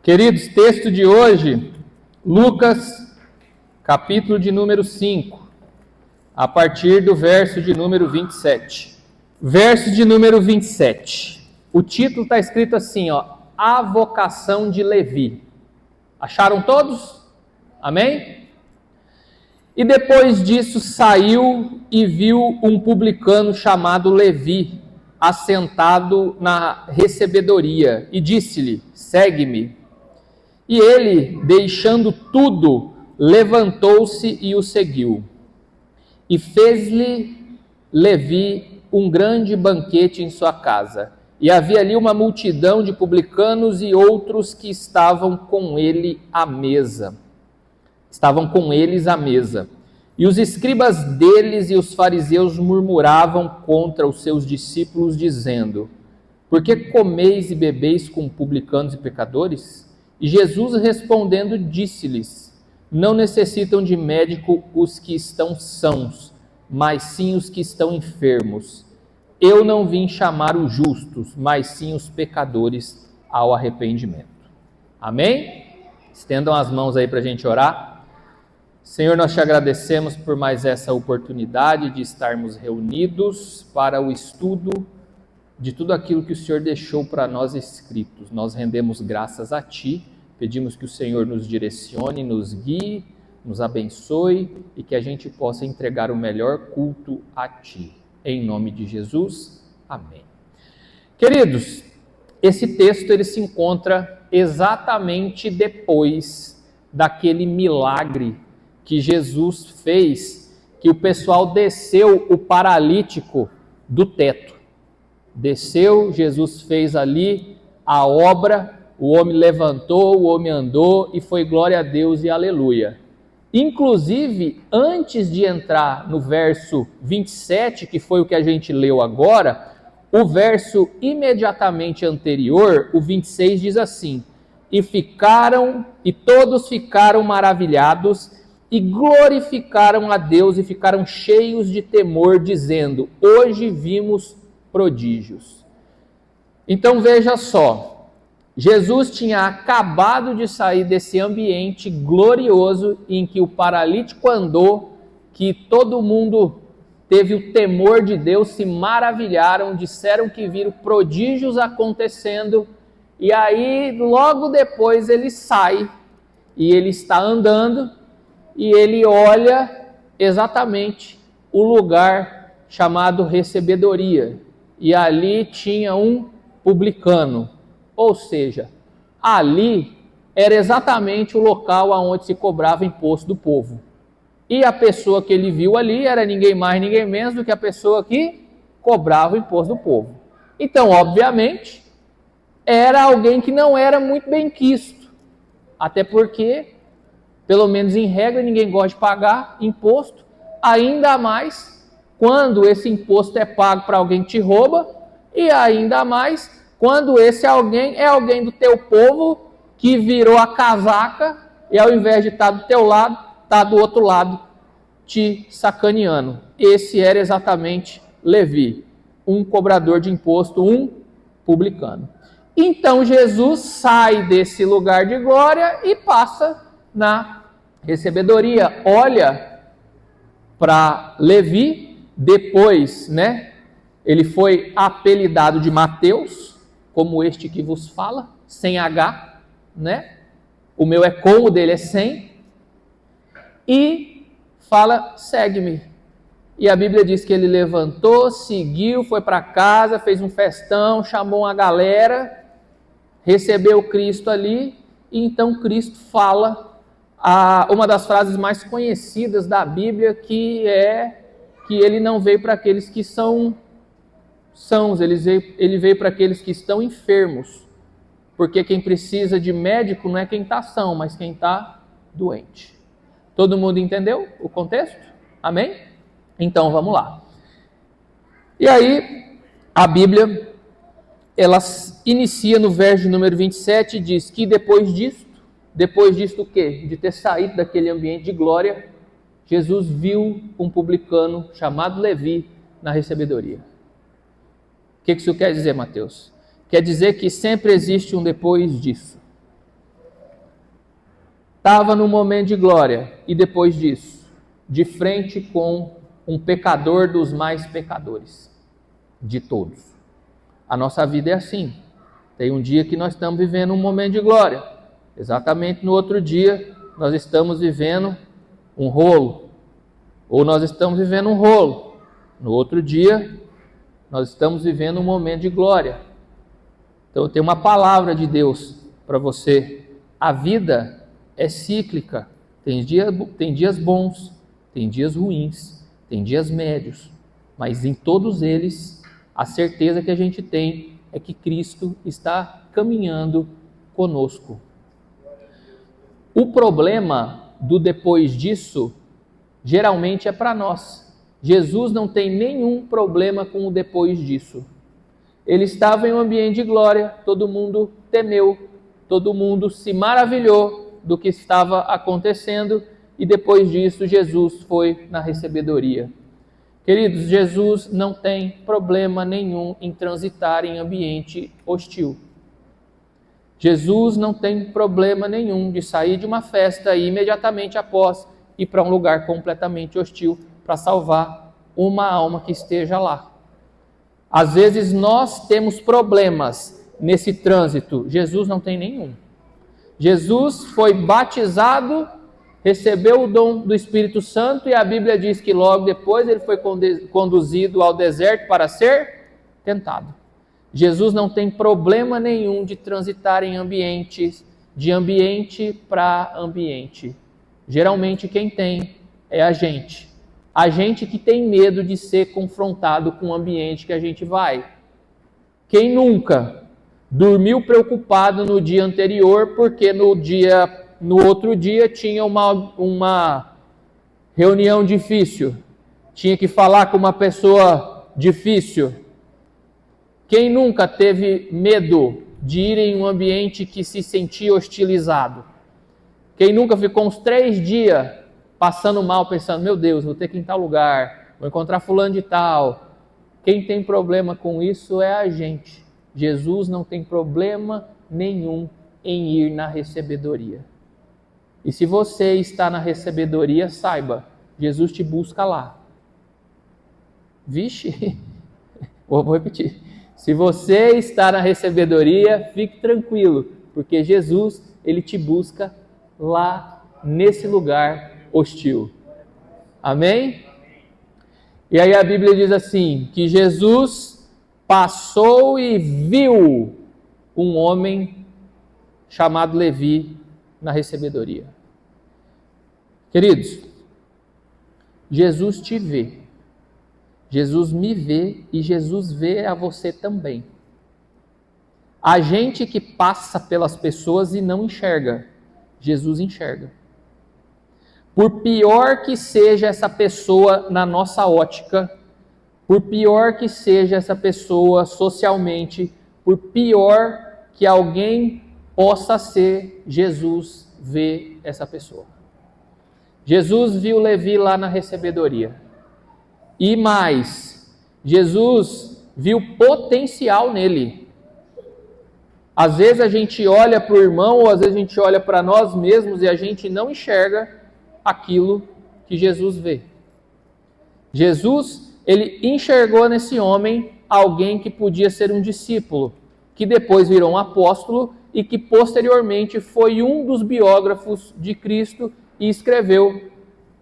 Queridos, texto de hoje, Lucas, capítulo de número 5, a partir do verso de número 27. Verso de número 27. O título está escrito assim, A Vocação de Levi. Acharam todos? Amém? E depois disso saiu e viu um publicano chamado Levi, assentado na recebedoria, e disse-lhe, segue-me. E ele, deixando tudo, levantou-se e o seguiu. E fez-lhe Levi um grande banquete em sua casa. E havia ali uma multidão de publicanos e outros que estavam com ele à mesa. Estavam com eles à mesa. E os escribas deles e os fariseus murmuravam contra os seus discípulos, dizendo, por que comeis e bebeis com publicanos e pecadores? E Jesus respondendo disse-lhes, não necessitam de médico os que estão sãos, mas sim os que estão enfermos. Eu não vim chamar os justos, mas sim os pecadores ao arrependimento. Amém? Estendam as mãos aí para a gente orar. Senhor, nós te agradecemos por mais essa oportunidade de estarmos reunidos para o estudo de tudo aquilo que o Senhor deixou para nós escritos. Nós rendemos graças a Ti, pedimos que o Senhor nos direcione, nos guie, nos abençoe e que a gente possa entregar o melhor culto a Ti. Em nome de Jesus, amém. Queridos, esse texto ele se encontra exatamente depois daquele milagre que Jesus fez, que o pessoal desceu o paralítico do teto. Desceu, Jesus fez ali a obra, o homem levantou, o homem andou e foi glória a Deus e aleluia. Inclusive, antes de entrar no verso 27, que foi o que a gente leu agora, o verso imediatamente anterior, o 26, diz assim, e todos ficaram maravilhados e glorificaram a Deus e ficaram cheios de temor, dizendo, hoje vimos prodígios. Então veja só, Jesus tinha acabado de sair desse ambiente glorioso em que o paralítico andou, que todo mundo teve o temor de Deus, se maravilharam, disseram que viram prodígios acontecendo, e aí logo depois ele sai e ele está andando e ele olha exatamente o lugar chamado recebedoria. E ali tinha um publicano, ou seja, ali era exatamente o local onde se cobrava imposto do povo. E a pessoa que ele viu ali era ninguém mais, ninguém menos do que a pessoa que cobrava o imposto do povo. Então, obviamente, era alguém que não era muito bem quisto, até porque, pelo menos em regra, ninguém gosta de pagar imposto, ainda mais quando esse imposto é pago para alguém que te rouba, e ainda mais quando esse alguém é alguém do teu povo que virou a casaca e ao invés de estar do teu lado, está do outro lado te sacaneando. Esse era exatamente Levi, um cobrador de imposto, um publicano. Então Jesus sai desse lugar de glória e passa na recebedoria. Olha para Levi. Depois, ele foi apelidado de Mateus, como este que vos fala, sem H, O meu é com, o dele é sem. E fala, segue-me. E a Bíblia diz que ele levantou, seguiu, foi para casa, fez um festão, chamou uma galera, recebeu Cristo ali, e então Cristo fala uma das frases mais conhecidas da Bíblia, que é que ele não veio para aqueles que são sãos, ele veio para aqueles que estão enfermos, porque quem precisa de médico não é quem está são, mas quem está doente. Todo mundo entendeu o contexto? Amém? Então vamos lá. E aí, a Bíblia, ela inicia no verso número 27 e diz que depois disto o quê? De ter saído daquele ambiente de glória, Jesus viu um publicano chamado Levi na recebedoria. O que isso quer dizer, Mateus? Quer dizer que sempre existe um depois disso. estava no momento de glória e depois disso, de frente com um pecador dos mais pecadores de todos. A nossa vida é assim. Tem um dia que nós estamos vivendo um momento de glória. Exatamente no outro dia, nós estamos vivendo um rolo. Ou nós estamos vivendo um rolo. No outro dia, nós estamos vivendo um momento de glória. Então, eu tenho uma palavra de Deus para você. A vida é cíclica. Tem dias bons, tem dias ruins, tem dias médios. Mas em todos eles, a certeza que a gente tem é que Cristo está caminhando conosco. O problema do depois disso, geralmente é para nós. Jesus não tem nenhum problema com o depois disso. Ele estava em um ambiente de glória, todo mundo temeu, todo mundo se maravilhou do que estava acontecendo e depois disso Jesus foi na recebedoria. Queridos, Jesus não tem problema nenhum em transitar em ambiente hostil. Jesus não tem problema nenhum de sair de uma festa e imediatamente após ir para um lugar completamente hostil para salvar uma alma que esteja lá. Às vezes nós temos problemas nesse trânsito, Jesus não tem nenhum. Jesus foi batizado, recebeu o dom do Espírito Santo e a Bíblia diz que logo depois ele foi conduzido ao deserto para ser tentado. Jesus não tem problema nenhum de transitar em ambientes, de ambiente para ambiente. Geralmente quem tem é a gente. A gente que tem medo de ser confrontado com o ambiente que a gente vai. Quem nunca dormiu preocupado no dia anterior porque no outro dia tinha uma reunião difícil, tinha que falar com uma pessoa difícil? Quem nunca teve medo de ir em um ambiente que se sentia hostilizado? Quem nunca ficou uns 3 dias passando mal, pensando, meu Deus, vou ter que ir em tal lugar, vou encontrar fulano de tal? Quem tem problema com isso é a gente. Jesus não tem problema nenhum em ir na recebedoria. E se você está na recebedoria, saiba, Jesus te busca lá. Vixe, vou repetir. Se você está na recebedoria, fique tranquilo, porque Jesus, ele te busca lá nesse lugar hostil. Amém? E aí a Bíblia diz assim, que Jesus passou e viu um homem chamado Levi na recebedoria. Queridos, Jesus te vê, Jesus me vê e Jesus vê a você também. A gente que passa pelas pessoas e não enxerga, Jesus enxerga. Por pior que seja essa pessoa na nossa ótica, por pior que seja essa pessoa socialmente, por pior que alguém possa ser, Jesus vê essa pessoa. Jesus viu Levi lá na recebedoria. E mais, Jesus viu potencial nele. Às vezes a gente olha para o irmão, ou às vezes a gente olha para nós mesmos e a gente não enxerga aquilo que Jesus vê. Jesus, ele enxergou nesse homem alguém que podia ser um discípulo, que depois virou um apóstolo e que posteriormente foi um dos biógrafos de Cristo e escreveu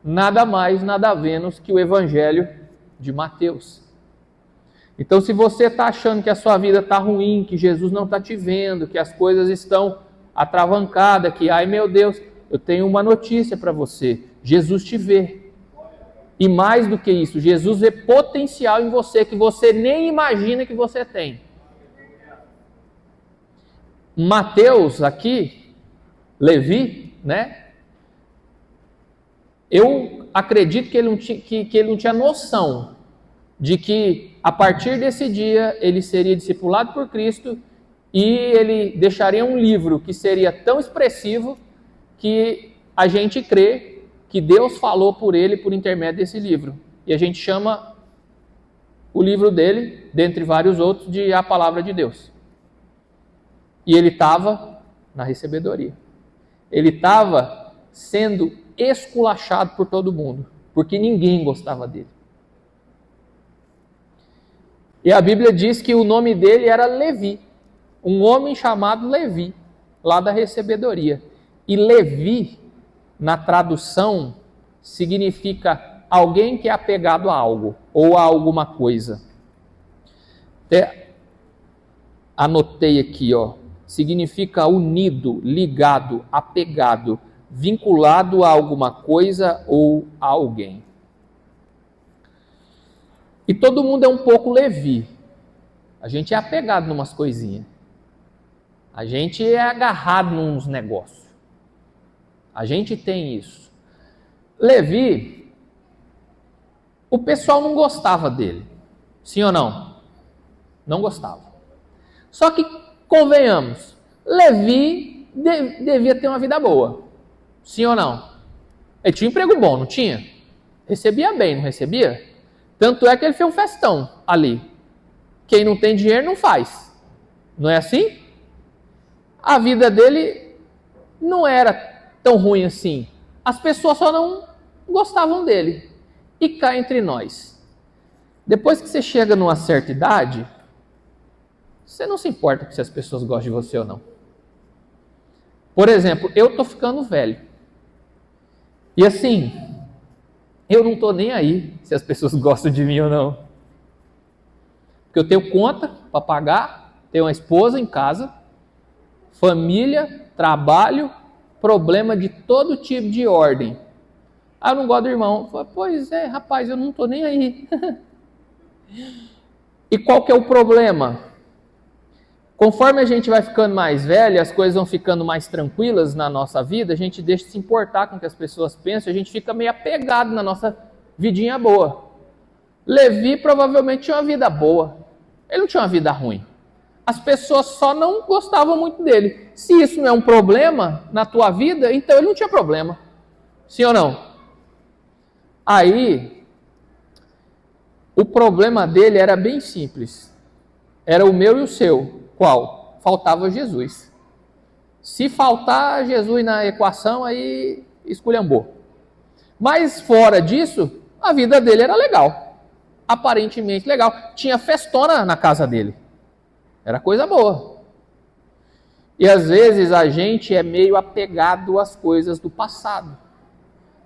nada mais, nada menos que o Evangelho de Mateus. Então, se você está achando que a sua vida está ruim, que Jesus não está te vendo, que as coisas estão atravancadas, que, ai meu Deus, eu tenho uma notícia para você, Jesus te vê. E mais do que isso, Jesus vê potencial em você que você nem imagina que você tem. Mateus aqui, Levi, né? Eu acredito que ele não tinha noção de que a partir desse dia ele seria discipulado por Cristo e ele deixaria um livro que seria tão expressivo que a gente crê que Deus falou por ele por intermédio desse livro. E a gente chama o livro dele, dentre vários outros, de A Palavra de Deus. E ele estava na recebedoria. Ele estava sendo esculachado por todo mundo, porque ninguém gostava dele. E a Bíblia diz que o nome dele era Levi, um homem chamado Levi, lá da recebedoria. E Levi, na tradução, significa alguém que é apegado a algo, ou a alguma coisa. Até anotei aqui, significa unido, ligado, apegado, vinculado a alguma coisa ou a alguém. E todo mundo é um pouco Levi. A gente é apegado em umas coisinhas. A gente é agarrado nos negócios. A gente tem isso. Levi, o pessoal não gostava dele. Sim ou não? Não gostava. Só que, convenhamos, Levi devia ter uma vida boa. Sim ou não? Ele tinha um emprego bom, não tinha? Recebia bem, não recebia? Tanto é que ele fez um festão ali. Quem não tem dinheiro não faz. Não é assim? A vida dele não era tão ruim assim. As pessoas só não gostavam dele. E cá entre nós. Depois que você chega numa certa idade, você não se importa se as pessoas gostam de você ou não. Por exemplo, eu estou ficando velho. E assim, eu não estou nem aí se as pessoas gostam de mim ou não. Porque eu tenho conta para pagar, tenho uma esposa em casa, família, trabalho, problema de todo tipo de ordem. Ah, eu não gosto do irmão. Pois é, rapaz, eu não estou nem aí. E qual que é o problema? Conforme a gente vai ficando mais velho, as coisas vão ficando mais tranquilas na nossa vida, a gente deixa de se importar com o que as pessoas pensam, a gente fica meio apegado na nossa vidinha boa. Levi provavelmente tinha uma vida boa. Ele não tinha uma vida ruim. As pessoas só não gostavam muito dele. Se isso não é um problema na tua vida, então ele não tinha problema. Sim ou não? Aí, o problema dele era bem simples. Era o meu e o seu. Qual? Faltava Jesus. Se faltar Jesus na equação, aí esculhambou. Mas fora disso, a vida dele era legal. Aparentemente legal. Tinha festona na casa dele. Era coisa boa. E às vezes a gente é meio apegado às coisas do passado.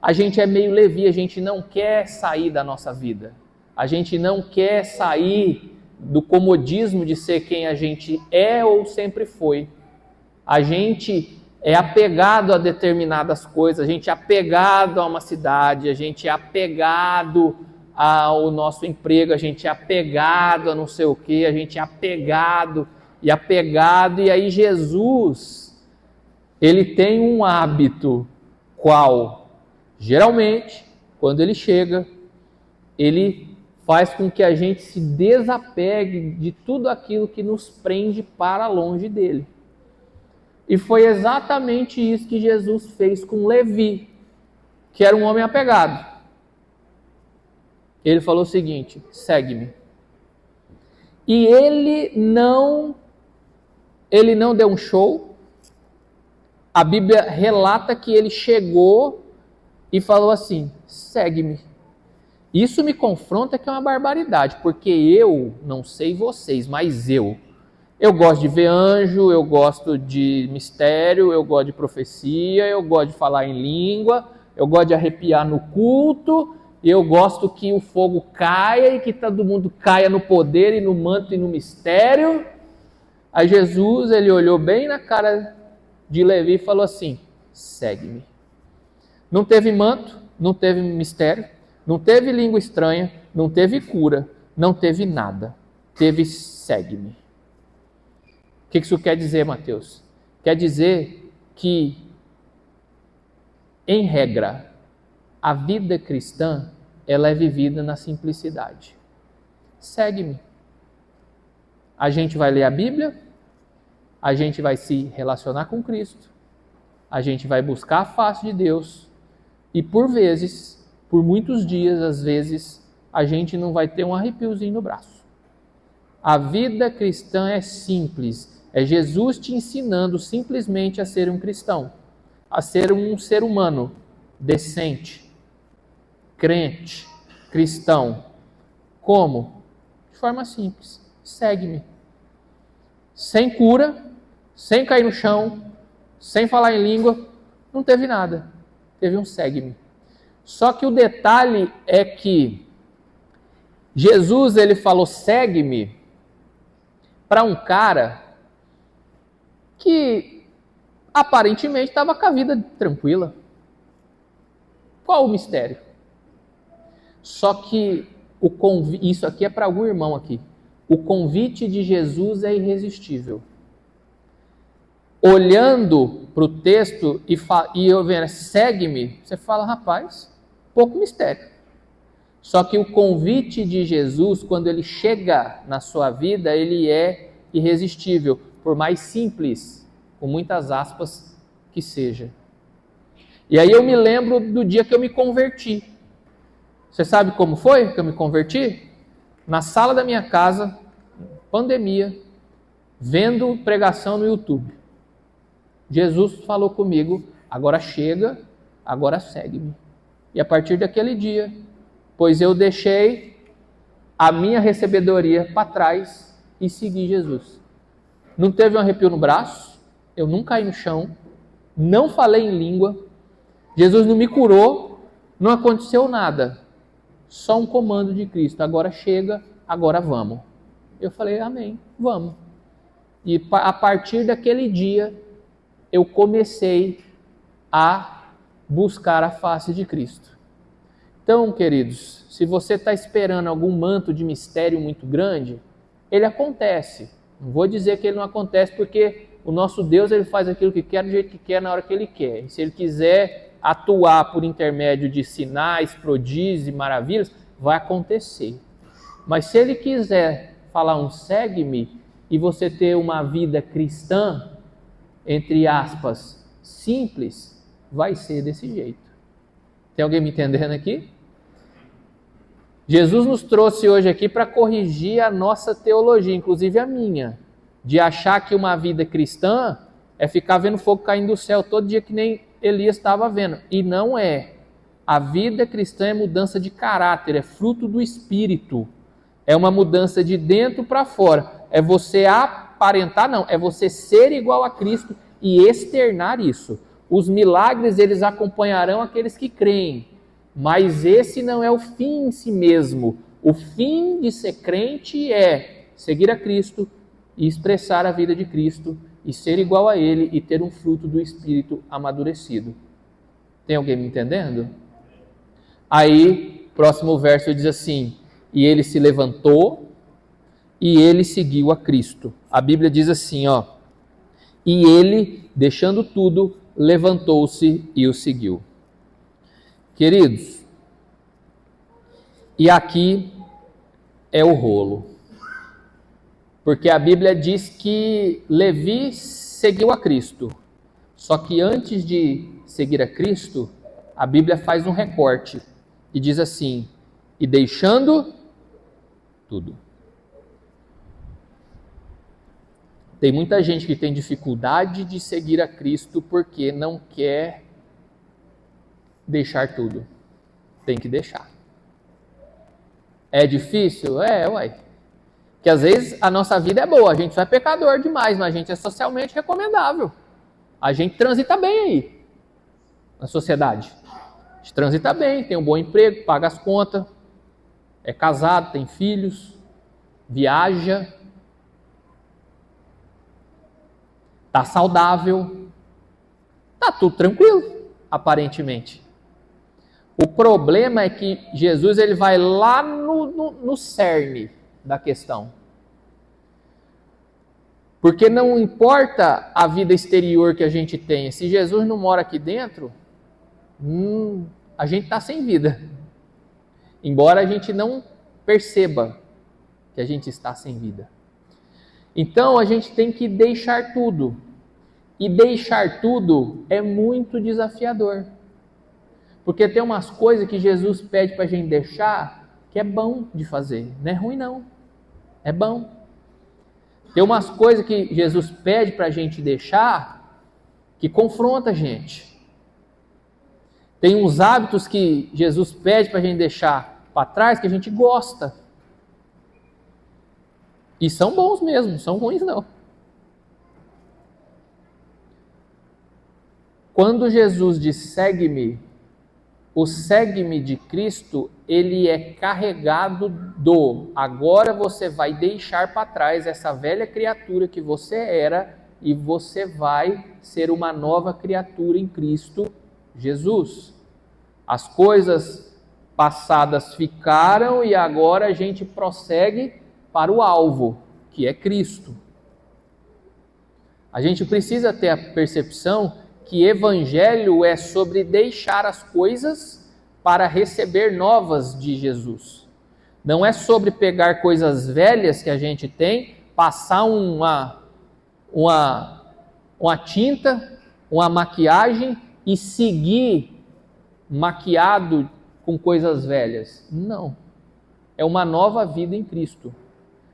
A gente é meio Levi, a gente não quer sair da nossa vida. A gente não quer sair do comodismo de ser quem a gente é ou sempre foi. A gente é apegado a determinadas coisas, a gente é apegado a uma cidade, a gente é apegado ao nosso emprego, a gente é apegado a não sei o quê, a gente é apegado, e aí Jesus, ele tem um hábito, qual? Geralmente, quando ele chega, ele faz com que a gente se desapegue de tudo aquilo que nos prende para longe dele. E foi exatamente isso que Jesus fez com Levi, que era um homem apegado. Ele falou o seguinte: segue-me. E ele não deu um show. A Bíblia relata que ele chegou e falou assim: segue-me. Isso me confronta que é uma barbaridade, porque eu, não sei vocês, mas eu gosto de ver anjo, eu gosto de mistério, eu gosto de profecia, eu gosto de falar em língua, eu gosto de arrepiar no culto, eu gosto que o fogo caia e que todo mundo caia no poder e no manto e no mistério. Aí Jesus, ele olhou bem na cara de Levi e falou assim: segue-me. Não teve manto, não teve mistério, não teve língua estranha, não teve cura, não teve nada. Teve segue-me. O que isso quer dizer, Mateus? Quer dizer que, em regra, a vida cristã, ela é vivida na simplicidade. Segue-me. A gente vai ler a Bíblia, a gente vai se relacionar com Cristo, a gente vai buscar a face de Deus e, por vezes, por muitos dias, às vezes, a gente não vai ter um arrepiozinho no braço. A vida cristã é simples. É Jesus te ensinando simplesmente a ser um cristão. a ser um ser humano decente, crente, cristão. Como? De forma simples. Segue-me. Sem cura, sem cair no chão, sem falar em língua, não teve nada. Teve um segue-me. Só que o detalhe é que Jesus, ele falou segue-me para um cara que aparentemente estava com a vida tranquila. Qual o mistério? Só que isso aqui é para algum irmão aqui. O convite de Jesus é irresistível. Olhando para o texto e eu vendo, segue-me, você fala, rapaz, pouco mistério. Só que o convite de Jesus, quando ele chega na sua vida, ele é irresistível, por mais simples, com muitas aspas, que seja. E aí eu me lembro do dia que eu me converti. Você sabe como foi que eu me converti? Na sala da minha casa, pandemia, vendo pregação no YouTube. Jesus falou comigo, agora chega, agora segue-me. E a partir daquele dia, pois eu deixei a minha recebedoria para trás e segui Jesus. Não teve um arrepio no braço, eu não caí no chão, não falei em língua, Jesus não me curou, não aconteceu nada. Só um comando de Cristo, agora chega, agora vamos. Eu falei, amém, vamos. E a partir daquele dia, eu comecei a buscar a face de Cristo. Então, queridos, se você está esperando algum manto de mistério muito grande, ele acontece. Não vou dizer que ele não acontece, porque o nosso Deus ele faz aquilo que quer, do jeito que quer, na hora que ele quer. E se ele quiser atuar por intermédio de sinais, prodígios e maravilhas, vai acontecer. Mas se ele quiser falar um segue-me e você ter uma vida cristã, entre aspas, simples, vai ser desse jeito. Tem alguém me entendendo aqui? Jesus nos trouxe hoje aqui para corrigir a nossa teologia, inclusive a minha, de achar que uma vida cristã é ficar vendo fogo caindo do céu todo dia que nem Elias estava vendo. E não é. A vida cristã é mudança de caráter, é fruto do Espírito. É uma mudança de dentro para fora. É você aparentar, não, é você ser igual a Cristo e externar isso. Os milagres, eles acompanharão aqueles que creem, mas esse não é o fim em si mesmo. O fim de ser crente é seguir a Cristo e expressar a vida de Cristo e ser igual a Ele e ter um fruto do Espírito amadurecido. Tem alguém me entendendo? Aí, próximo verso diz assim, e ele se levantou e ele seguiu a Cristo. A Bíblia diz assim, ó, e ele, deixando tudo, levantou-se e o seguiu. Queridos, e aqui é o rolo. Porque a Bíblia diz que Levi seguiu a Cristo. Só que antes de seguir a Cristo, a Bíblia faz um recorte e diz assim, e deixando tudo. Tem muita gente que tem dificuldade de seguir a Cristo porque não quer deixar tudo. Tem que deixar. É difícil? É, uai. Porque às vezes a nossa vida é boa, a gente só é pecador demais, mas a gente é socialmente recomendável. A gente transita bem aí, na sociedade. A gente transita bem, tem um bom emprego, paga as contas, é casado, tem filhos, viaja, está saudável, está tudo tranquilo, aparentemente. O problema é que Jesus ele vai lá no cerne da questão. Porque não importa a vida exterior que a gente tenha, se Jesus não mora aqui dentro, a gente está sem vida. Embora a gente não perceba que a gente está sem vida. Então a gente tem que deixar tudo. E deixar tudo é muito desafiador. Porque tem umas coisas que Jesus pede para a gente deixar que é bom de fazer. Não é ruim não. É bom. Tem umas coisas que Jesus pede para a gente deixar que confronta a gente. Tem uns hábitos que Jesus pede para a gente deixar para trás que a gente gosta. E são bons mesmo, não são ruins não. Quando Jesus diz segue-me, o segue-me de Cristo, ele é carregado do agora você vai deixar para trás essa velha criatura que você era e você vai ser uma nova criatura em Cristo Jesus. As coisas passadas ficaram e agora a gente prossegue para o alvo, que é Cristo. A gente precisa ter a percepção que evangelho é sobre deixar as coisas para receber novas de Jesus. Não é sobre pegar coisas velhas que a gente tem, passar uma tinta, uma maquiagem e seguir maquiado com coisas velhas. Não. É uma nova vida em Cristo.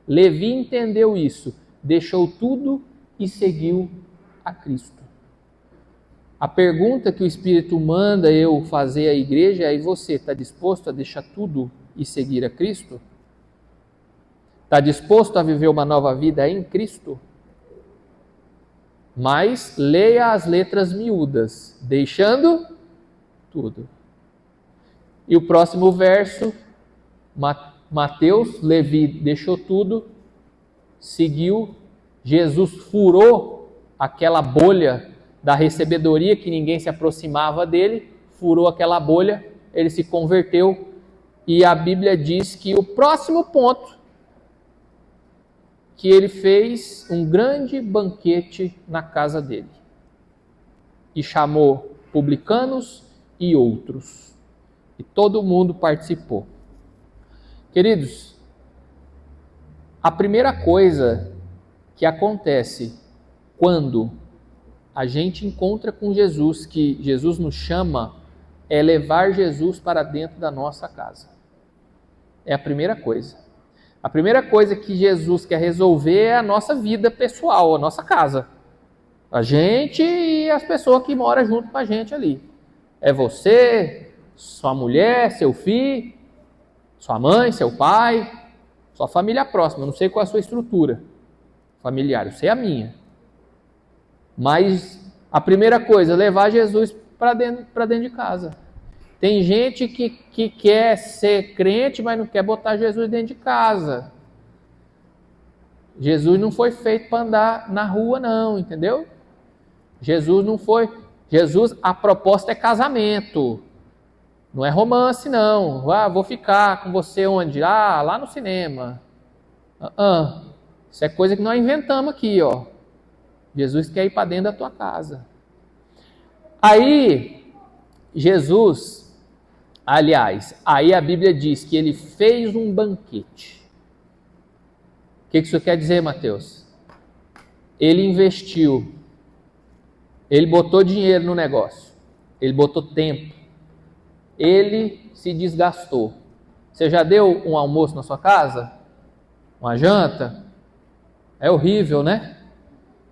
Levi entendeu isso, deixou tudo e seguiu a Cristo. A pergunta que o Espírito manda eu fazer à igreja é: e você está disposto a deixar tudo e seguir a Cristo? Está disposto a viver uma nova vida em Cristo? Mas leia as letras miúdas, deixando tudo. E o próximo verso, Mateus, Levi deixou tudo, seguiu, Jesus furou aquela bolha da recebedoria que ninguém se aproximava dele, furou aquela bolha, ele se converteu e a Bíblia diz que o próximo ponto, que ele fez um grande banquete na casa dele e chamou publicanos e outros e todo mundo participou. Queridos, a primeira coisa que acontece quando a gente encontra com Jesus, que Jesus nos chama, é levar Jesus para dentro da nossa casa. É a primeira coisa. A primeira coisa que Jesus quer resolver é a nossa vida pessoal, a nossa casa. A gente e as pessoas que moram junto com a gente ali. É você, sua mulher, seu filho, sua mãe, seu pai, sua família próxima. Eu não sei qual é a sua estrutura familiar, eu sei a minha. Mas a primeira coisa, levar Jesus para dentro de casa. Tem gente que quer ser crente, mas não quer botar Jesus dentro de casa. Jesus não foi feito para andar na rua não, entendeu? Jesus não foi... Jesus, a proposta é casamento. Não é romance não. Ah, vou ficar com você onde? Ah, lá no cinema. Isso é coisa que nós inventamos aqui, ó. Jesus quer ir para dentro da tua casa. Aí, Jesus, aliás, aí a Bíblia diz que ele fez um banquete. O que isso quer dizer, Mateus? Ele investiu. Ele botou dinheiro no negócio. Ele botou tempo. Ele se desgastou. Você já deu um almoço na sua casa? Uma janta? É horrível, né?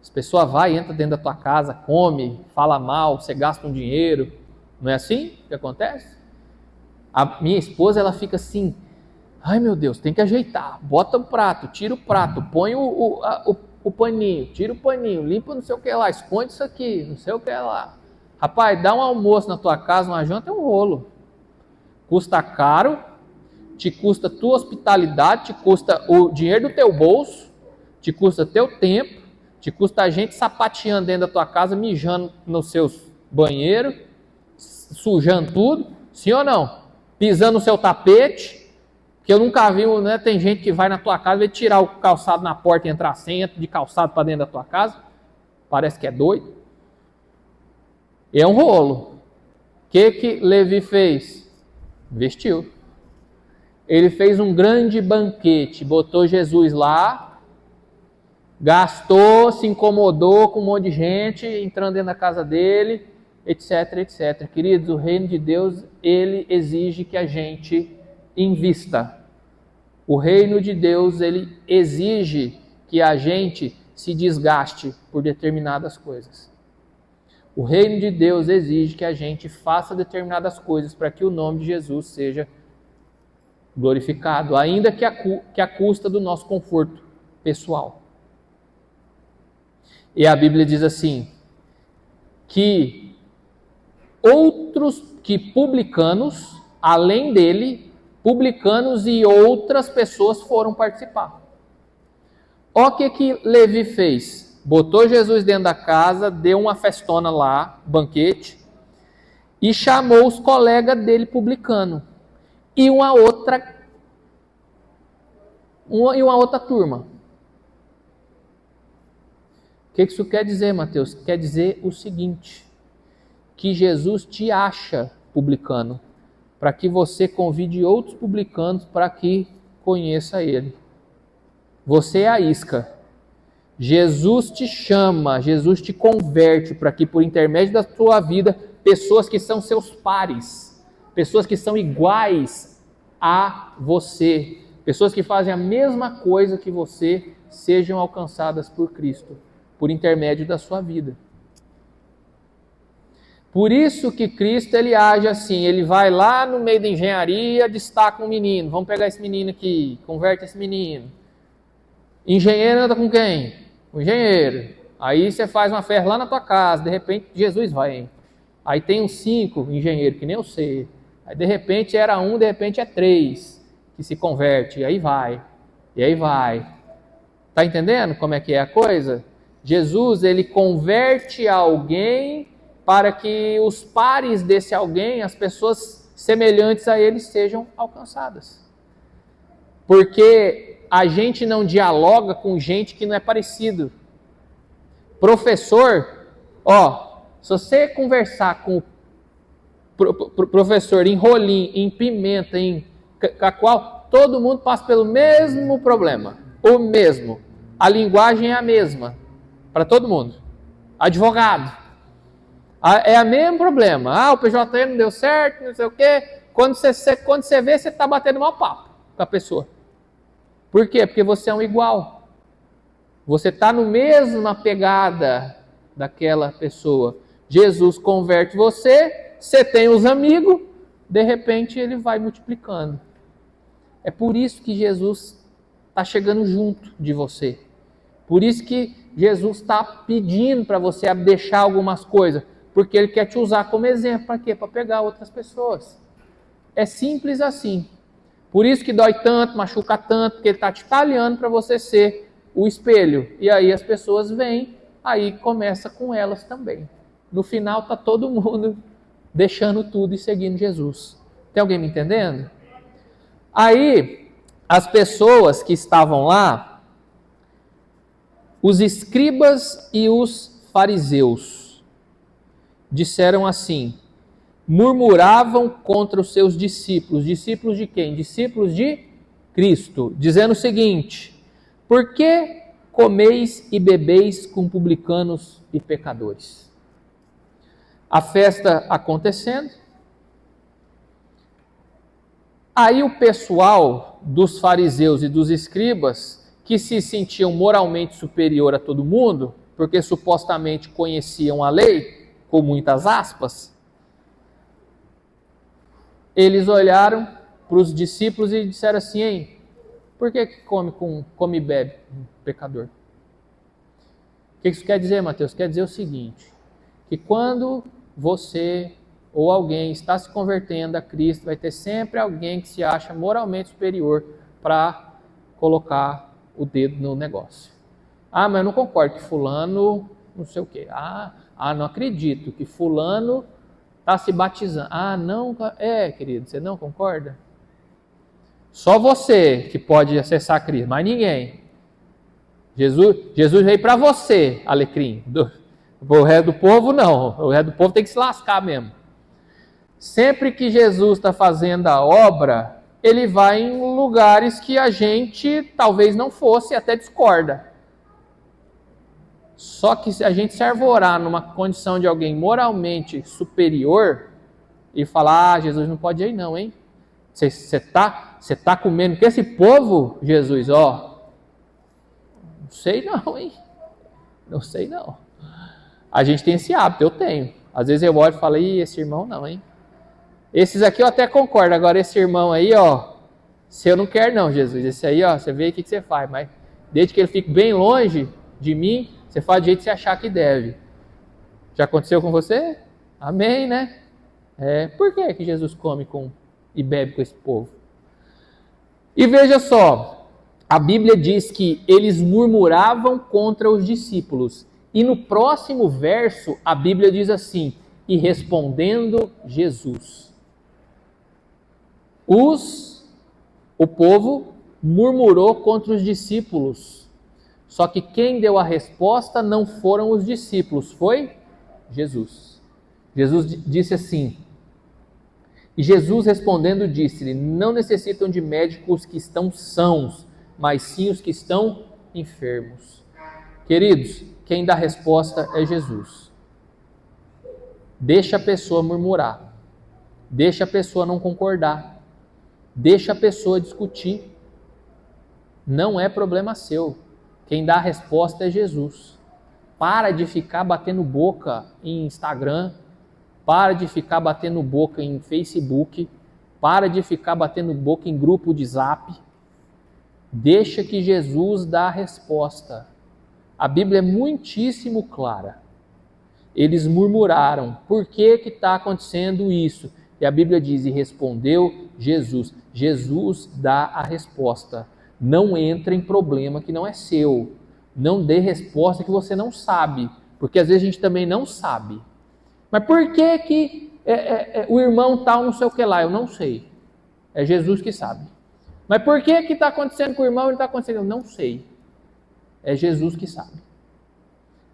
As pessoas vão, entra dentro da tua casa, come, fala mal, você gasta um dinheiro. Não é assim que acontece? A minha esposa, ela fica assim: ai meu Deus, tem que ajeitar. Bota o prato, tira o prato, põe o paninho, tira o paninho, limpa não sei o que lá, esconde isso aqui, não sei o que lá. Rapaz, dá um almoço na tua casa, uma janta é um rolo. Custa caro, te custa tua hospitalidade, te custa o dinheiro do teu bolso, te custa teu tempo, te custa a gente sapateando dentro da tua casa, mijando nos seus banheiros, sujando tudo, sim ou não? Pisando no seu tapete, que eu nunca vi, né? Tem gente que vai na tua casa e vai tirar o calçado na porta e entrar sem, entra de calçado para dentro da tua casa, parece que é doido. É um rolo. O que Levi fez? Investiu. Ele fez um grande banquete, botou Jesus lá, gastou, se incomodou com um monte de gente entrando dentro da casa dele, etc, etc. Queridos, o reino de Deus, ele exige que a gente invista. O reino de Deus, ele exige que a gente se desgaste por determinadas coisas. O reino de Deus exige que a gente faça determinadas coisas para que o nome de Jesus seja glorificado, ainda que à custa do nosso conforto pessoal. E a Bíblia diz assim, que publicanos, além dele, publicanos e outras pessoas foram participar. Olha o que Levi fez. Botou Jesus dentro da casa, deu uma festona lá, banquete, e chamou os colegas dele publicano. E uma outra turma. O que isso quer dizer, Mateus? Quer dizer o seguinte, que Jesus te acha publicano, para que você convide outros publicanos para que conheça ele. Você é a isca. Jesus te chama, Jesus te converte para que, por intermédio da sua vida, pessoas que são seus pares, pessoas que são iguais a você, pessoas que fazem a mesma coisa que você, sejam alcançadas por Cristo, por intermédio da sua vida. Por isso que Cristo ele age assim, ele vai lá no meio da engenharia, destaca um menino, vamos pegar esse menino aqui, converte esse menino. Engenheiro anda com quem? O engenheiro. Aí você faz uma festa lá na tua casa, de repente Jesus vai, hein? Aí tem uns 5 engenheiros, que nem eu sei. Aí de repente era 1, de repente é 3 que se converte, e aí vai. E aí vai. Tá entendendo como é que é a coisa? Jesus, ele converte alguém para que os pares desse alguém, as pessoas semelhantes a ele, sejam alcançadas. Porque a gente não dialoga com gente que não é parecido. Professor, se você conversar com o professor em rolim, em pimenta, em cacoal, todo mundo passa pelo mesmo problema. O mesmo. A linguagem é a mesma. Para todo mundo. Advogado. É o mesmo problema. O PJE não deu certo, não sei o quê. Quando você vê, você está batendo mau papo com a pessoa. Por quê? Porque você é um igual. Você está no mesma pegada daquela pessoa. Jesus converte você, você tem os amigos, de repente ele vai multiplicando. É por isso que Jesus está chegando junto de você. Por isso que Jesus está pedindo para você deixar algumas coisas, porque ele quer te usar como exemplo. Para quê? Para pegar outras pessoas. É simples assim. Por isso que dói tanto, machuca tanto, porque ele está te talhando para você ser o espelho. E aí as pessoas vêm, aí começa com elas também. No final está todo mundo deixando tudo e seguindo Jesus. Tem alguém me entendendo? Aí as pessoas que estavam lá, os escribas e os fariseus, disseram assim, murmuravam contra os seus discípulos. Discípulos de quem? Discípulos de Cristo. Dizendo o seguinte, por que comeis e bebeis com publicanos e pecadores? A festa acontecendo. Aí o pessoal dos fariseus e dos escribas, que se sentiam moralmente superior a todo mundo, porque supostamente conheciam a lei, com muitas aspas, eles olharam para os discípulos e disseram assim, hein, por que come e bebe um pecador? O que isso quer dizer, Mateus? Quer dizer o seguinte, que quando você ou alguém está se convertendo a Cristo, vai ter sempre alguém que se acha moralmente superior para colocar o dedo no negócio. Mas eu não concordo que fulano não sei o quê. Não acredito que fulano está se batizando. Não, querido, você não concorda? Só você que pode acessar Cristo, mas ninguém. Jesus veio para você, alecrim. O resto do povo não. O resto do povo tem que se lascar mesmo. Sempre que Jesus está fazendo a obra, ele vai em lugares que a gente talvez não fosse e até discorda. Só que se a gente se arvorar numa condição de alguém moralmente superior e falar, Jesus não pode ir aí não, hein? Você tá comendo com esse povo, Jesus, Não sei não, hein? Não sei não. A gente tem esse hábito, eu tenho. Às vezes eu olho e falo, ih, esse irmão não, hein? Esses aqui eu até concordo, agora esse irmão aí, ó, se eu não quero não, Jesus, esse aí, ó, você vê o que você faz, mas desde que ele fique bem longe de mim, você faz do jeito que você achar que deve. Já aconteceu com você? Amém, né? Por que Jesus come e bebe com esse povo? E veja só, a Bíblia diz que eles murmuravam contra os discípulos. E no próximo verso, a Bíblia diz assim, e respondendo Jesus. O povo murmurou contra os discípulos. Só que quem deu a resposta não foram os discípulos, foi Jesus. Jesus disse assim, e Jesus respondendo disse-lhe, não necessitam de médicos que estão sãos, mas sim os que estão enfermos. Queridos, quem dá a resposta é Jesus. Deixa a pessoa murmurar, deixa a pessoa não concordar, deixa a pessoa discutir. Não é problema seu. Quem dá a resposta é Jesus. Para de ficar batendo boca em Instagram, para de ficar batendo boca em Facebook, para de ficar batendo boca em grupo de Zap. Deixa que Jesus dá a resposta. A Bíblia é muitíssimo clara. Eles murmuraram, por que está acontecendo isso? E a Bíblia diz, e respondeu Jesus. Jesus dá a resposta. Não entre em problema que não é seu. Não dê resposta que você não sabe, porque às vezes a gente também não sabe. Mas por que o irmão tal não sei o que lá? Eu não sei. É Jesus que sabe. Mas por que está acontecendo com o irmão e não está acontecendo? Eu não sei. É Jesus que sabe.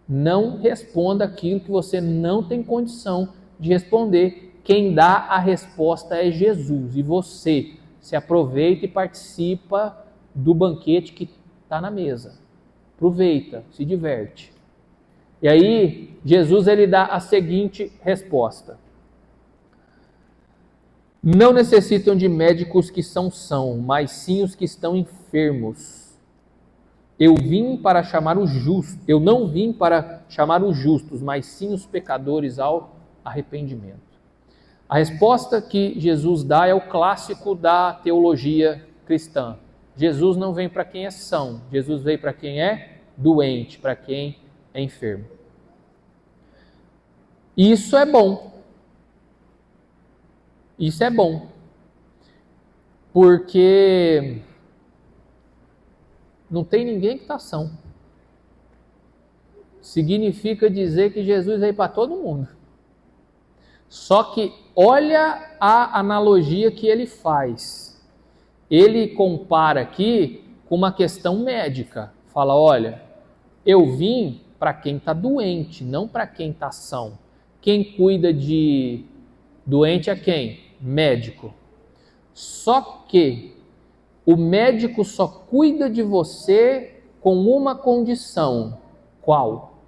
Não responda aquilo que você não tem condição de responder. Quem dá a resposta é Jesus. E você se aproveita e participa do banquete que está na mesa. Aproveita, se diverte. E aí, Jesus ele dá a seguinte resposta. Não necessitam de médicos que são sãos, mas sim os que estão enfermos. Eu não vim para chamar os justos, mas sim os pecadores ao arrependimento. A resposta que Jesus dá é o clássico da teologia cristã. Jesus não vem para quem é são, Jesus veio para quem é doente, para quem é enfermo. Isso é bom. Isso é bom. Porque não tem ninguém que está são. Significa dizer que Jesus veio para todo mundo. Só que olha a analogia que ele faz. Ele compara aqui com uma questão médica. Fala, olha, eu vim para quem está doente, não para quem está são. Quem cuida de doente é quem? Médico. Só que o médico só cuida de você com uma condição. Qual?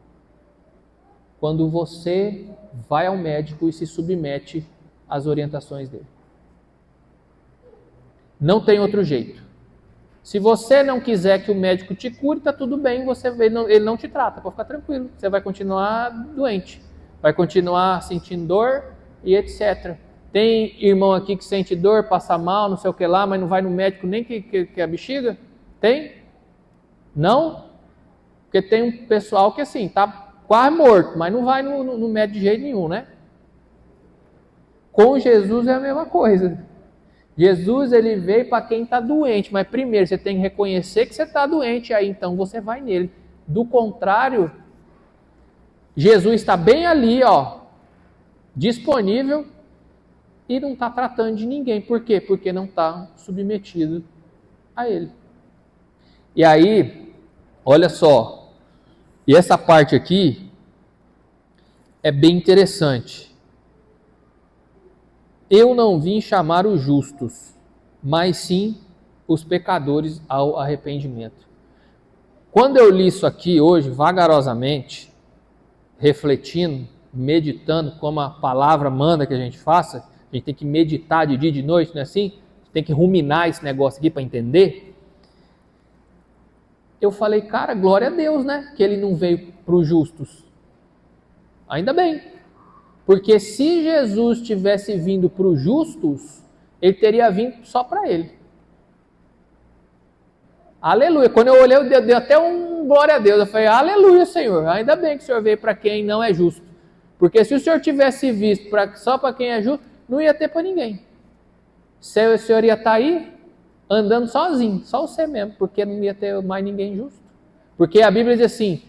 Quando você vai ao médico e se submete às orientações dele. Não tem outro jeito. Se você não quiser que o médico te cure, está tudo bem, ele não te trata, pode ficar tranquilo. Você vai continuar doente, vai continuar sentindo dor e etc. Tem irmão aqui que sente dor, passa mal, não sei o que lá, mas não vai no médico nem que a bexiga? Tem? Não? Porque tem um pessoal que assim, está quase morto, mas não vai no médico de jeito nenhum, né? Com Jesus é a mesma coisa. Jesus ele veio para quem está doente, mas primeiro você tem que reconhecer que você está doente, aí então você vai nele. Do contrário, Jesus está bem ali, ó, disponível e não está tratando de ninguém. Por quê? Porque não está submetido a ele. E aí, olha só, e essa parte aqui é bem interessante. Eu não vim chamar os justos, mas sim os pecadores ao arrependimento. Quando eu li isso aqui hoje, vagarosamente, refletindo, meditando, como a palavra manda que a gente faça, a gente tem que meditar de dia e de noite, não é assim? Tem que ruminar esse negócio aqui para entender. Eu falei, cara, glória a Deus, né? Que ele não veio para os justos. Ainda bem. Porque se Jesus tivesse vindo para os justos, ele teria vindo só para ele. Aleluia. Quando eu olhei, eu dei até um glória a Deus. Eu falei, aleluia, Senhor. Ainda bem que o Senhor veio para quem não é justo. Porque se o Senhor tivesse visto só para quem é justo, não ia ter para ninguém. O Senhor ia estar aí andando sozinho, só você mesmo, porque não ia ter mais ninguém justo. Porque a Bíblia diz assim,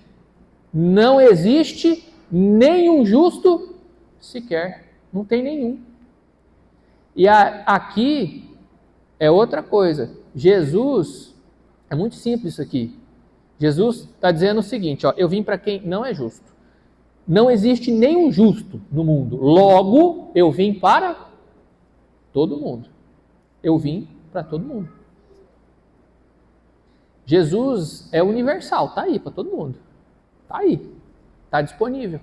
não existe nenhum justo sequer. Não tem nenhum. E aqui é outra coisa. Jesus, é muito simples isso aqui. Jesus está dizendo o seguinte, ó, eu vim para quem não é justo. Não existe nenhum justo no mundo. Logo, eu vim para todo mundo. Eu vim para todo mundo. Jesus é universal, está aí para todo mundo. Está aí, está disponível.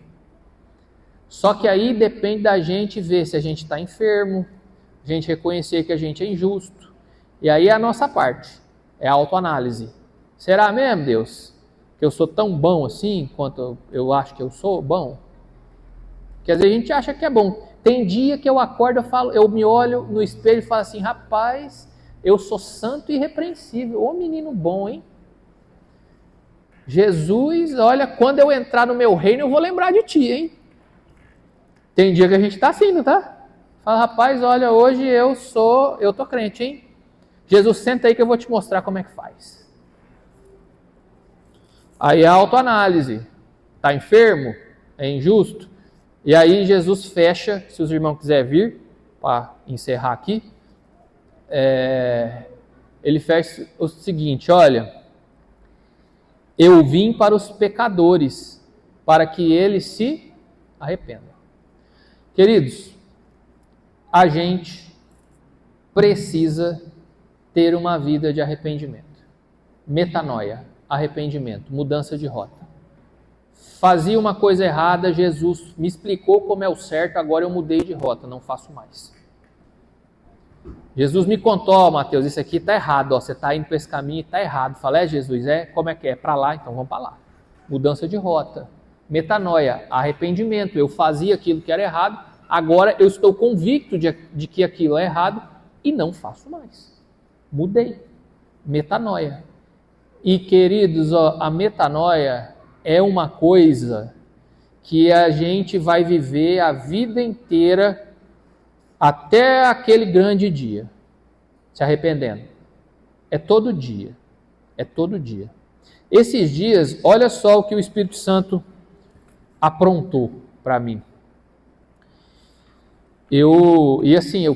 Só que aí depende da gente ver se a gente está enfermo, a gente reconhecer que a gente é injusto. E aí é a nossa parte, é a autoanálise. Será mesmo, Deus, que eu sou tão bom assim quanto eu acho que eu sou bom? Porque às vezes a gente acha que é bom. Tem dia que eu acordo, eu me olho no espelho e falo assim, rapaz, eu sou santo e irrepreensível. Ô menino bom, hein? Jesus, olha, quando eu entrar no meu reino, eu vou lembrar de ti, hein? Tem dia que a gente está assim, não tá? Fala, rapaz, olha, hoje eu tô crente, hein? Jesus, senta aí que eu vou te mostrar como é que faz. Aí a autoanálise. Está enfermo? É injusto? E aí Jesus fecha, se os irmãos quiserem vir, para encerrar aqui, ele fecha o seguinte, olha, eu vim para os pecadores, para que eles se arrependam. Queridos, a gente precisa ter uma vida de arrependimento. Metanoia, arrependimento, mudança de rota. Fazia uma coisa errada, Jesus me explicou como é o certo, agora eu mudei de rota, não faço mais. Jesus me contou, ó, Mateus, isso aqui está errado, ó, você está indo para esse caminho e está errado. Falei, Jesus, como é que é? Para lá, então vamos para lá. Mudança de rota. Metanoia, arrependimento. Eu fazia aquilo que era errado, agora eu estou convicto de que aquilo é errado e não faço mais. Mudei. Metanoia. E queridos, ó, a metanoia é uma coisa que a gente vai viver a vida inteira até aquele grande dia, se arrependendo. É todo dia. É todo dia. Esses dias, olha só o que o Espírito Santo aprontou para mim. Eu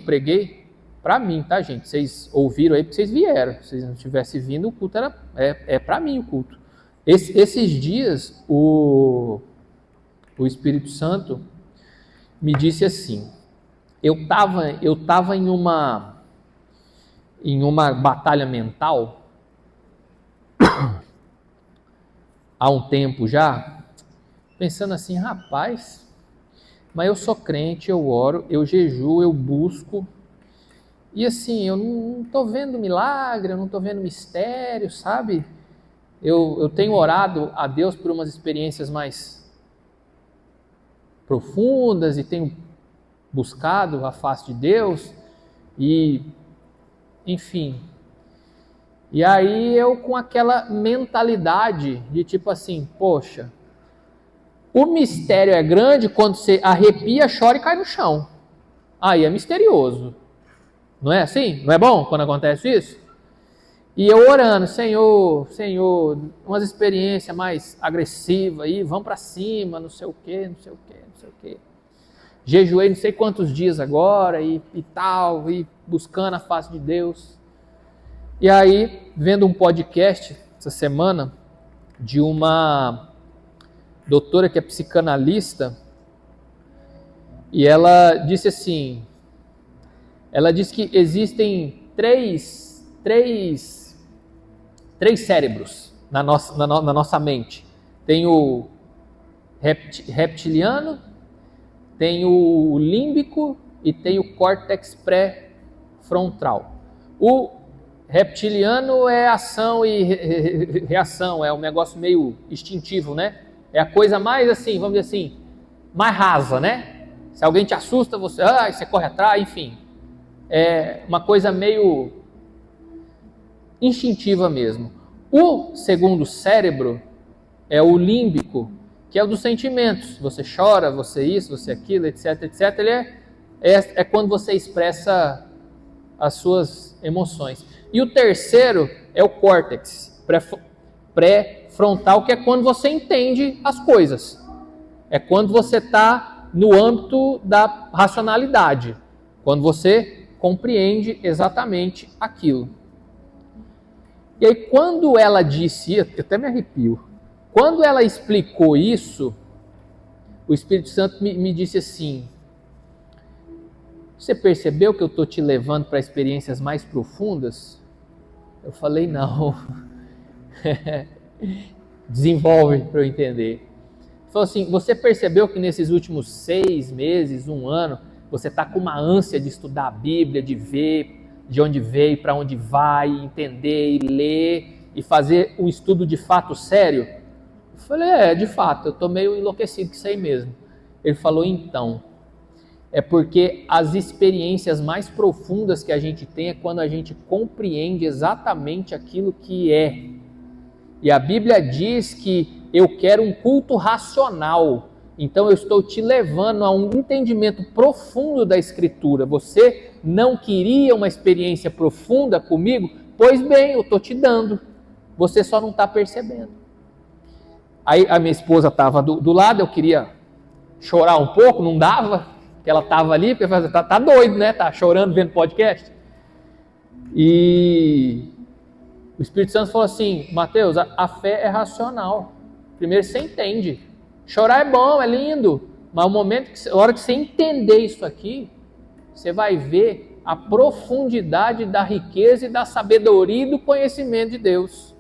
preguei para mim, tá, gente? Vocês ouviram aí porque vocês vieram. Se vocês não tivessem vindo, o culto é para mim o culto. Esses dias, o Espírito Santo me disse assim, eu tava em uma batalha mental há um tempo já, pensando assim, rapaz, mas eu sou crente, eu oro, eu jejuo, eu busco, e assim, eu não estou vendo milagre, eu não estou vendo mistério, sabe? Eu tenho orado a Deus por umas experiências mais profundas e tenho buscado a face de Deus e, enfim. E aí eu com aquela mentalidade de tipo assim, poxa, o mistério é grande quando você arrepia, chora e cai no chão. Aí é misterioso. Não é assim? Não é bom quando acontece isso? E eu orando, Senhor, umas experiências mais agressivas aí, vamos para cima, não sei o quê. Jejuei não sei quantos dias agora e tal, e buscando a face de Deus. E aí, vendo um podcast essa semana de uma doutora que é psicanalista, e ela disse assim, ela diz que existem três cérebros na nossa mente. Tem o reptiliano, tem o límbico e tem o córtex pré-frontal. O reptiliano é ação e reação, é um negócio meio instintivo, né? É a coisa mais assim, vamos dizer assim, mais rasa, né? Se alguém te assusta, você corre atrás, enfim. É uma coisa meio instintiva mesmo. O segundo cérebro é o límbico, que é o dos sentimentos. Você chora, você isso, você aquilo, etc, etc. Ele é quando você expressa as suas emoções. E o terceiro é o córtex pré-frontal, que é quando você entende as coisas. É quando você está no âmbito da racionalidade, quando você compreende exatamente aquilo. E aí, quando ela disse, eu até me arrepio, quando ela explicou isso, o Espírito Santo me disse assim: você percebeu que eu estou te levando para experiências mais profundas? Eu falei, não. Desenvolve para eu entender. Ele falou assim, você percebeu que nesses últimos 6 meses, 1 ano, você está com uma ânsia de estudar a Bíblia, de ver de onde veio, para onde vai, entender e ler e fazer um estudo de fato sério? Eu falei, de fato, eu estou meio enlouquecido com isso aí mesmo. Ele falou, então, é porque as experiências mais profundas que a gente tem é quando a gente compreende exatamente aquilo que é. E a Bíblia diz que eu quero um culto racional. Então eu estou te levando a um entendimento profundo da Escritura. Você não queria uma experiência profunda comigo? Pois bem, eu estou te dando. Você só não está percebendo. Aí a minha esposa estava do lado, eu queria chorar um pouco, não dava, porque ela estava ali, porque eu falei, tá doido, né? Tá chorando vendo podcast. E o Espírito Santo falou assim, Mateus, a fé é racional. Primeiro você entende. Chorar é bom, é lindo, mas a hora que você entender isso aqui, você vai ver a profundidade da riqueza e da sabedoria e do conhecimento de Deus.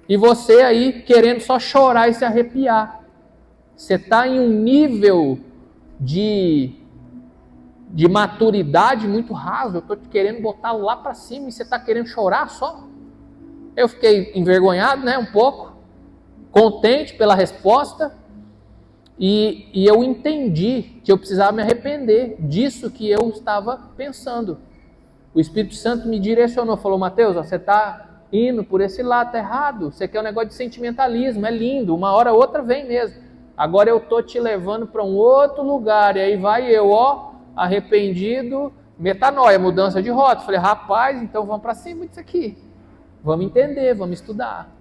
E você aí querendo só chorar e se arrepiar. Você está em um nível de maturidade muito raso. Eu estou te querendo botar lá para cima e você está querendo chorar só. Eu fiquei envergonhado, né, um pouco, contente pela resposta, e eu entendi que eu precisava me arrepender disso que eu estava pensando. O Espírito Santo me direcionou, falou, Mateus, você está indo por esse lado, está errado, você quer um negócio de sentimentalismo, é lindo, uma hora ou outra vem mesmo. Agora eu estou te levando para um outro lugar, e aí vai eu, arrependido, metanoia, mudança de rota. Falei, rapaz, então vamos para cima disso aqui. Vamos entender, vamos estudar.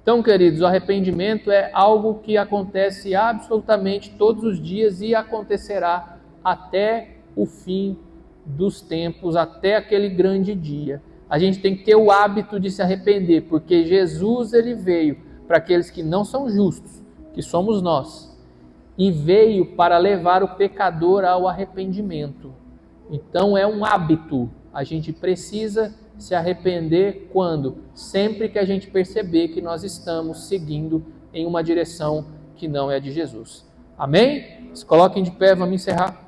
Então, queridos, o arrependimento é algo que acontece absolutamente todos os dias e acontecerá até o fim dos tempos, até aquele grande dia. A gente tem que ter o hábito de se arrepender, porque Jesus ele veio para aqueles que não são justos, que somos nós, e veio para levar o pecador ao arrependimento. Então é um hábito, a gente precisa se arrepender quando? Sempre que a gente perceber que nós estamos seguindo em uma direção que não é a de Jesus. Amém? Se coloquem de pé, vamos encerrar.